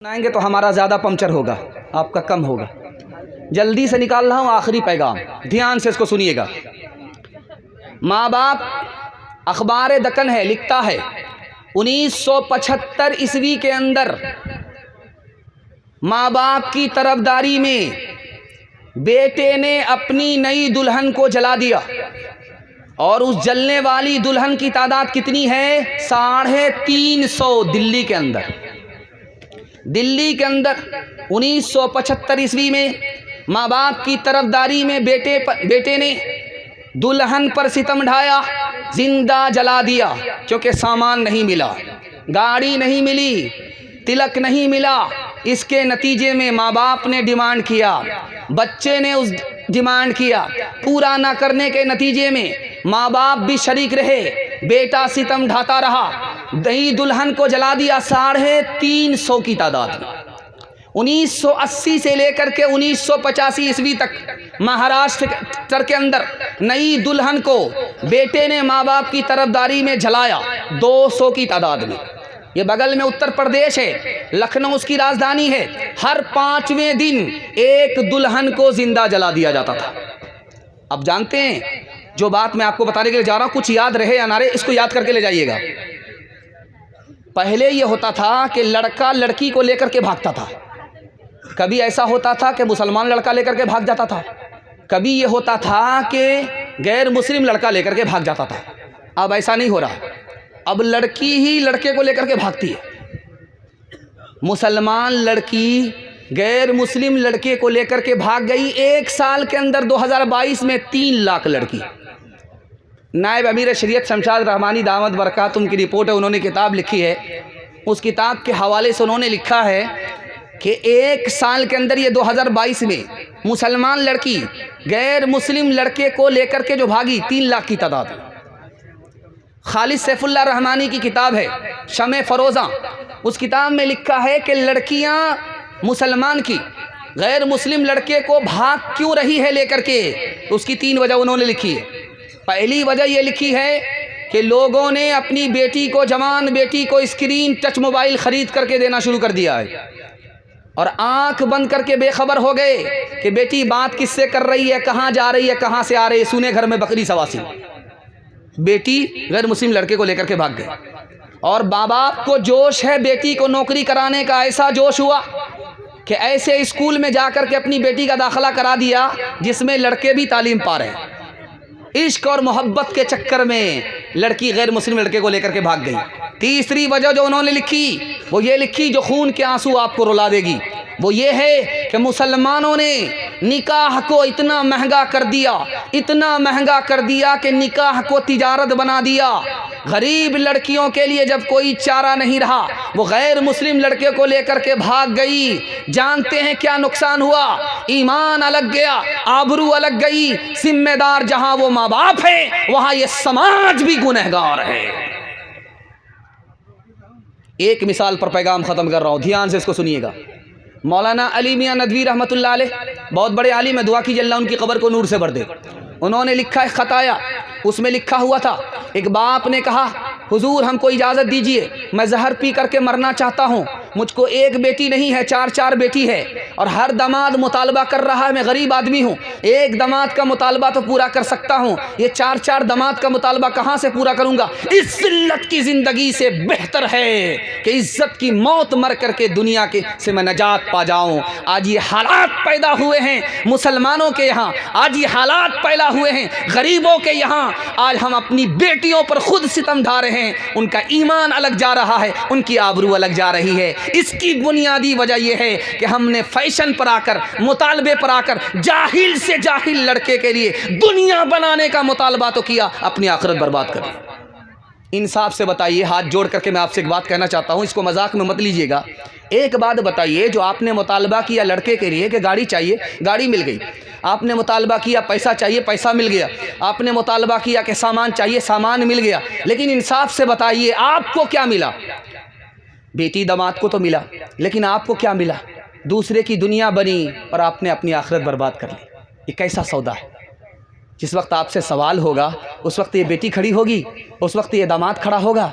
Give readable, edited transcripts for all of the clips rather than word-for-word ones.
آئیں گے تو ہمارا زیادہ پنچر ہوگا، آپ کا کم ہوگا۔ جلدی سے نکال رہا ہوں آخری پیغام، دھیان سے اس کو سنیے گا۔ ماں باپ، اخبار دکن ہے، لکھتا ہے 1975 عیسوی کے اندر ماں باپ کی طرفداری میں بیٹے نے اپنی نئی دلہن کو جلا دیا، اور اس جلنے والی دلہن کی تعداد کتنی ہے؟ 350 دلی کے اندر۔ دلی کے اندر 1975 عیسوی میں ماں باپ کی طرفداری میں بیٹے نے دلہن پر ستم ڈھایا، زندہ جلا دیا، کیونکہ سامان نہیں ملا، گاڑی نہیں ملی، تلک نہیں ملا۔ اس کے نتیجے میں ماں باپ نے ڈیمانڈ کیا، بچے نے اس ڈیمانڈ کیا، پورا نہ کرنے کے نتیجے میں ماں باپ بھی شریک رہے، بیٹا ستم ڈھاتا رہا، نئی دلہن کو جلا دیا 350 کی تعداد میں۔ 1980 سے لے کر کے 1985 عیسوی تک مہاراشٹر کے اندر نئی دلہن کو بیٹے نے ماں باپ کی طرفداری میں جلایا 200 کی تعداد میں۔ یہ بغل میں اتر پردیش ہے، لکھنؤ اس کی راجدھانی ہے۔ ہر 5ویں دن ایک دلہن کو زندہ جلا دیا جاتا تھا۔ اب جانتے ہیں جو بات میں آپ کو بتانے کے لیے جا رہا ہوں، کچھ یاد رہے یا نہ رہے، اس کو یاد کر کے لے جائیے گا۔ پہلے یہ ہوتا تھا کہ لڑکا لڑکی کو لے کر کے بھاگتا تھا، کبھی ایسا ہوتا تھا کہ مسلمان لڑکا لے کر کے بھاگ جاتا تھا، کبھی یہ ہوتا تھا کہ غیر مسلم لڑکا لے کر کے بھاگ جاتا تھا۔ اب ایسا نہیں ہو رہا، اب لڑکی ہی لڑکے کو لے کر کے بھاگتی ہے۔ مسلمان لڑکی غیر مسلم لڑکے کو لے کر کے بھاگ گئی۔ ایک سال کے اندر 2022 میں 3 لاکھ لڑکی۔ نائب امیر شریعت شمشاد رحمانی دامت برکاتہم کی رپورٹ ہے، انہوں نے کتاب لکھی ہے، اس کتاب کے حوالے سے انہوں نے لکھا ہے کہ ایک سال کے اندر، یہ 2022 میں، مسلمان لڑکی غیر مسلم لڑکے کو لے کر کے جو بھاگی 3 لاکھ کی تعداد۔ خالد سیف اللہ رحمانی کی کتاب ہے شمع فروزاں، اس کتاب میں لکھا ہے کہ لڑکیاں مسلمان کی غیر مسلم لڑکے کو بھاگ کیوں رہی ہے لے کر کے، تو اس کی 3 وجہ انہوں نے لکھی ہے۔ پہلی وجہ یہ لکھی ہے کہ لوگوں نے اپنی بیٹی کو، جوان بیٹی کو، اسکرین ٹچ موبائل خرید کر کے دینا شروع کر دیا ہے، اور آنکھ بند کر کے بے خبر ہو گئے کہ بیٹی بات کس سے کر رہی ہے، کہاں جا رہی ہے، کہاں سے آ رہی ہے، سنے گھر میں بکری سواسی۔ بیٹی غیر مسلم لڑکے کو لے کر کے بھاگ گئی، اور ماں باپ کو جوش ہے بیٹی کو نوکری کرانے کا، ایسا جوش ہوا کہ ایسے اسکول میں جا کر کے اپنی بیٹی کا داخلہ کرا دیا جس میں لڑکے بھی تعلیم پا رہے ہیں۔ عشق اور محبت کے چکر میں لڑکی غیر مسلم لڑکے کو لے کر کے بھاگ گئی۔ تیسری وجہ جو انہوں نے لکھی وہ یہ لکھی، جو خون کے آنسو آپ کو رلا دے گی، وہ یہ ہے کہ مسلمانوں نے نکاح کو اتنا مہنگا کر دیا، اتنا مہنگا کر دیا کہ نکاح کو تجارت بنا دیا۔ غریب لڑکیوں کے لیے جب کوئی چارہ نہیں رہا، وہ غیر مسلم لڑکے کو لے کر کے بھاگ گئی۔ جانتے ہیں کیا نقصان ہوا؟ ایمان الگ گیا، آبرو الگ گئی۔ ذمہ دار جہاں وہ ماں باپ ہے، وہاں یہ سماج بھی گنہگار ہے۔ ایک مثال پر پیغام ختم کر رہا ہوں، دھیان سے اس کو سنیے گا۔ مولانا علی میاں ندوی رحمۃ اللہ علیہ، بہت بڑے عالم ہے، دعا کیجیے اللہ ان کی قبر کو نور سے بھر دے۔ انہوں نے لکھا ہے خطایا، اس میں لکھا ہوا تھا، ایک باپ نے کہا حضور ہم کو اجازت دیجئے، میں زہر پی کر کے مرنا چاہتا ہوں، مجھ کو ایک بیٹی نہیں ہے، 4 بیٹی ہے، اور ہر داماد مطالبہ کر رہا ہے، میں غریب آدمی ہوں، ایک داماد کا مطالبہ تو پورا کر سکتا ہوں، یہ 4 داماد کا مطالبہ کہاں سے پورا کروں گا؟ اس ذلت کی زندگی سے بہتر ہے کہ عزت کی موت مر کر کے دنیا کے سے میں نجات پا جاؤں۔ آج یہ حالات پیدا ہوئے ہیں مسلمانوں کے یہاں، آج یہ حالات پیدا ہوئے ہیں غریبوں کے یہاں، آج ہم اپنی بیٹیوں پر خود ستم ڈھا رہے ہیں، ان کا ایمان الگ جا رہا ہے، ان کی آبرو الگ جا رہی ہے۔ اس کی بنیادی وجہ یہ ہے کہ ہم نے فیشن پر آ کر، مطالبے پر آ کر، جاہل سے جاہل لڑکے کے لیے دنیا بنانے کا مطالبہ تو کیا، اپنی آخرت برباد کر دی۔ انصاف سے بتائیے، ہاتھ جوڑ کر کے میں آپ سے ایک بات کہنا چاہتا ہوں، اس کو مذاق میں مت لیجیے گا۔ ایک بات بتائیے، جو آپ نے مطالبہ کیا لڑکے کے لیے کہ گاڑی چاہیے، گاڑی مل گئی، آپ نے مطالبہ کیا پیسہ چاہیے، پیسہ مل گیا، آپ نے مطالبہ کیا کہ سامان چاہیے، سامان مل گیا، لیکن انصاف سے بتائیے آپ کو کیا ملا؟ بیٹی داماد کو تو ملا، لیکن آپ کو کیا ملا؟ دوسرے کی دنیا بنی اور آپ نے اپنی آخرت برباد کر لی۔ یہ کیسا سودا ہے؟ جس وقت آپ سے سوال ہوگا اس وقت یہ بیٹی کھڑی ہوگی، اس وقت یہ داماد کھڑا ہوگا،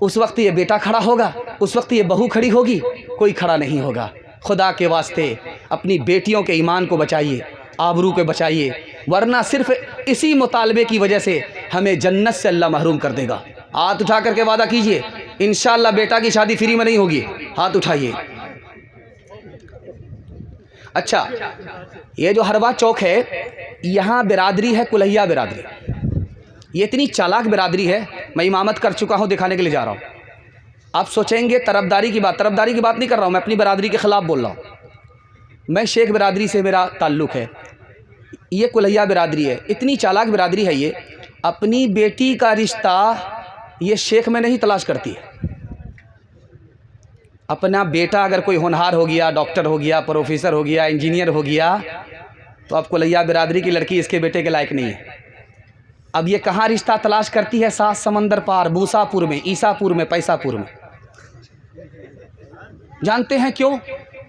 اس وقت یہ بیٹا کھڑا ہوگا، اس وقت یہ بہو کھڑی ہوگی، کوئی کھڑا نہیں ہوگا۔ خدا کے واسطے اپنی بیٹیوں کے ایمان کو بچائیے، آبرو کو بچائیے، ورنہ صرف اسی مطالبے کی وجہ سے ہمیں جنت سے اللہ محروم کر دے گا۔ ہاتھ اٹھا کر کے وعدہ کیجئے انشاءاللہ بیٹا کی شادی فری میں نہیں ہوگی۔ ہاتھ اٹھائیے۔ اچھا، یہ جو ہروا چوک ہے یہاں برادری ہے کلہیا برادری، یہ اتنی چالاک برادری ہے، میں امامت کر چکا ہوں، دکھانے کے لیے جا رہا ہوں۔ آپ سوچیں گے طرفداری کی بات نہیں کر رہا ہوں، میں اپنی برادری کے خلاف بول رہا ہوں۔ میں شیخ برادری سے میرا تعلق ہے، یہ کلہیا برادری ہے، اتنی چالاک برادری ہے، یہ اپنی بیٹی کا رشتہ یہ شیخ میں نہیں تلاش کرتی ہے۔ اپنا بیٹا اگر کوئی ہونہار ہو گیا، ڈاکٹر ہو گیا، پروفیسر ہو گیا، انجینئر ہو گیا، تو اب کلہیا برادری کی لڑکی اس کے بیٹے کے لائق نہیں ہے۔ اب یہ کہاں رشتہ تلاش کرتی ہے؟ 7 سمندر پار، موسیٰ پور میں، عیسیٰ پور میں، پیسہ پور میں۔ جانتے ہیں کیوں؟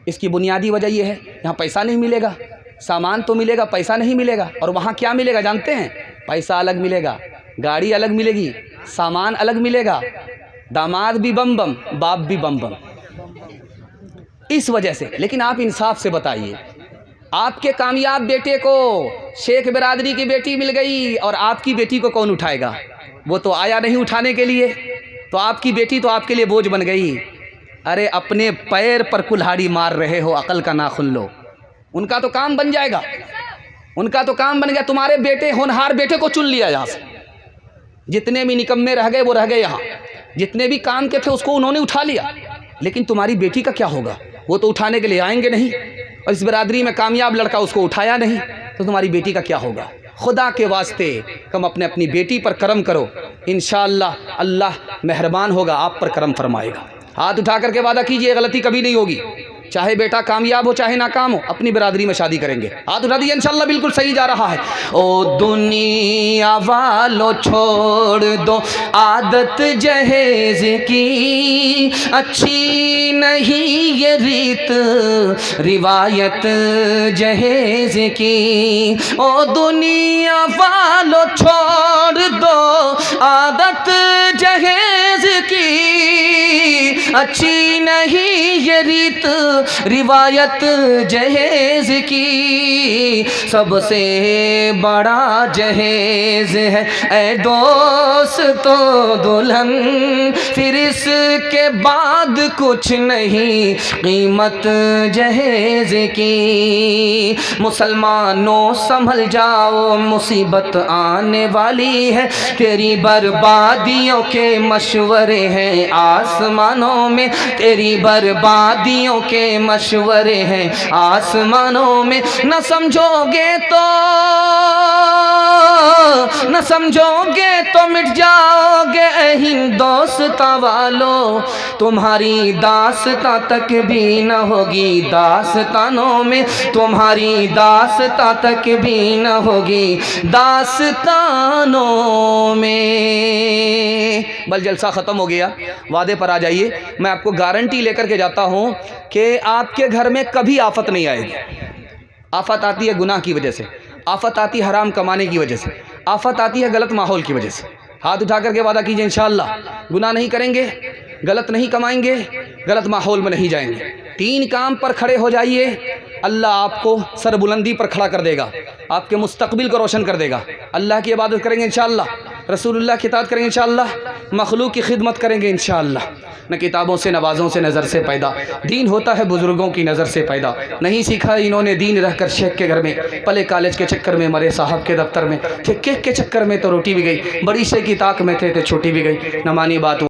اس کی بنیادی وجہ یہ ہے، یہاں پیسہ نہیں ملے گا، سامان تو ملے گا، پیسہ نہیں ملے گا۔ اور وہاں کیا ملے گا جانتے ہیں؟ پیسہ الگ ملے گا، گاڑی الگ ملے گی، سامان الگ ملے گا، داماد بھی بم بم، باپ بھی بم بم۔ اس وجہ سے لیکن آپ انصاف سے بتائیے، آپ کے کامیاب بیٹے کو شیخ برادری کی بیٹی مل گئی اور آپ کی بیٹی کو کون اٹھائے گا؟ وہ تو آیا نہیں اٹھانے کے لیے، تو آپ کی بیٹی تو آپ کے لیے بوجھ بن گئی۔ ارے اپنے پیر پر کلہاڑی مار رہے ہو، عقل کا ناخن لو۔ ان کا تو کام بن جائے گا، ان کا تو کام بن گیا۔ تمہارے بیٹے ہونہار بیٹے کو چن لیا یہاں سے، جتنے بھی نکمے رہ گئے وہ رہ گئے یہاں، جتنے بھی کام کے تھے اس کو انہوں نے اٹھا لیا، لیکن تمہاری بیٹی کا کیا ہوگا؟ وہ تو اٹھانے کے لیے آئیں گے نہیں، اور اس برادری میں کامیاب لڑکا اس کو اٹھایا نہیں، تو تمہاری بیٹی کا کیا ہوگا؟ خدا کے واسطے کم اپنی بیٹی پر کرم کرو، انشاءاللہ اللہ مہربان ہوگا، آپ پر کرم فرمائے گا۔ ہاتھ اٹھا کر کے وعدہ کیجئے غلطی کبھی نہیں ہوگی، چاہے بیٹا کامیاب ہو چاہے ناکام ہو، اپنی برادری میں شادی کریں گے۔ ہاتھ اٹھا دیجئے، انشاءاللہ بالکل صحیح جا رہا ہے۔ او دنیا والو چھوڑ دو عادت جہیز کی، اچھی نہیں یہ ریت روایت جہیز کی۔ او دنیا والو چھوڑ دو عادت جہیز کی، اچھی نہیں یہ ریت روایت جہیز کی۔ سب سے بڑا جہیز ہے اے دوستو دلہن، پھر اس کے بعد کچھ نہیں قیمت جہیز کی۔ مسلمانوں سنبھل جاؤ، مصیبت آنے والی ہے، تیری بربادیوں کے مشورے ہیں آسمانوں میں، تیری بربادیوں کے مشورے ہیں آسمانوں میں۔ نہ سمجھو گے تو مٹ جاؤ گے اے ہندوستاں والو، تمہاری داستاں تک بھی نہ ہوگی داستانوں میں، تمہاری داستاں تک بھی نہ ہوگی داستانوں میں۔ بل جلسہ ختم ہو گیا، وعدے پر آ جائیے۔ میں آپ کو گارنٹی لے کر کے جاتا ہوں کہ آپ کے گھر میں کبھی آفت نہیں آئے گی۔ آفت آتی ہے گناہ کی وجہ سے، آفت آتی ہے حرام کمانے کی وجہ سے، آفت آتی ہے غلط ماحول کی وجہ سے۔ ہاتھ اٹھا کر کے وعدہ کیجئے انشاءاللہ گناہ نہیں کریں گے، غلط نہیں کمائیں گے، غلط ماحول میں نہیں جائیں گے۔ 3 کام پر کھڑے ہو جائیے، اللہ آپ کو سربلندی پر کھڑا کر دے گا، آپ کے مستقبل کو روشن کر دے گا۔ اللہ کی عبادت کریں گے انشاءاللہ، رسول اللہ کی اطاعت کریں گے انشاءاللہ، مخلوق کی خدمت کریں گے انشاءاللہ۔ نہ کتابوں سے نوازوں سے نظر سے پیدا، دین ہوتا ہے بزرگوں کی نظر سے پیدا۔ نہیں سیکھا انہوں نے دین رہ کر شیخ کے گھر میں، پلے کالج کے چکر میں، مرے صاحب کے دفتر میں، تھے کیک کے چکر میں تو روٹی بھی گئی، بڑی شے کی طاق میں تھے تو چھوٹی بھی گئی۔ نہ مانی بات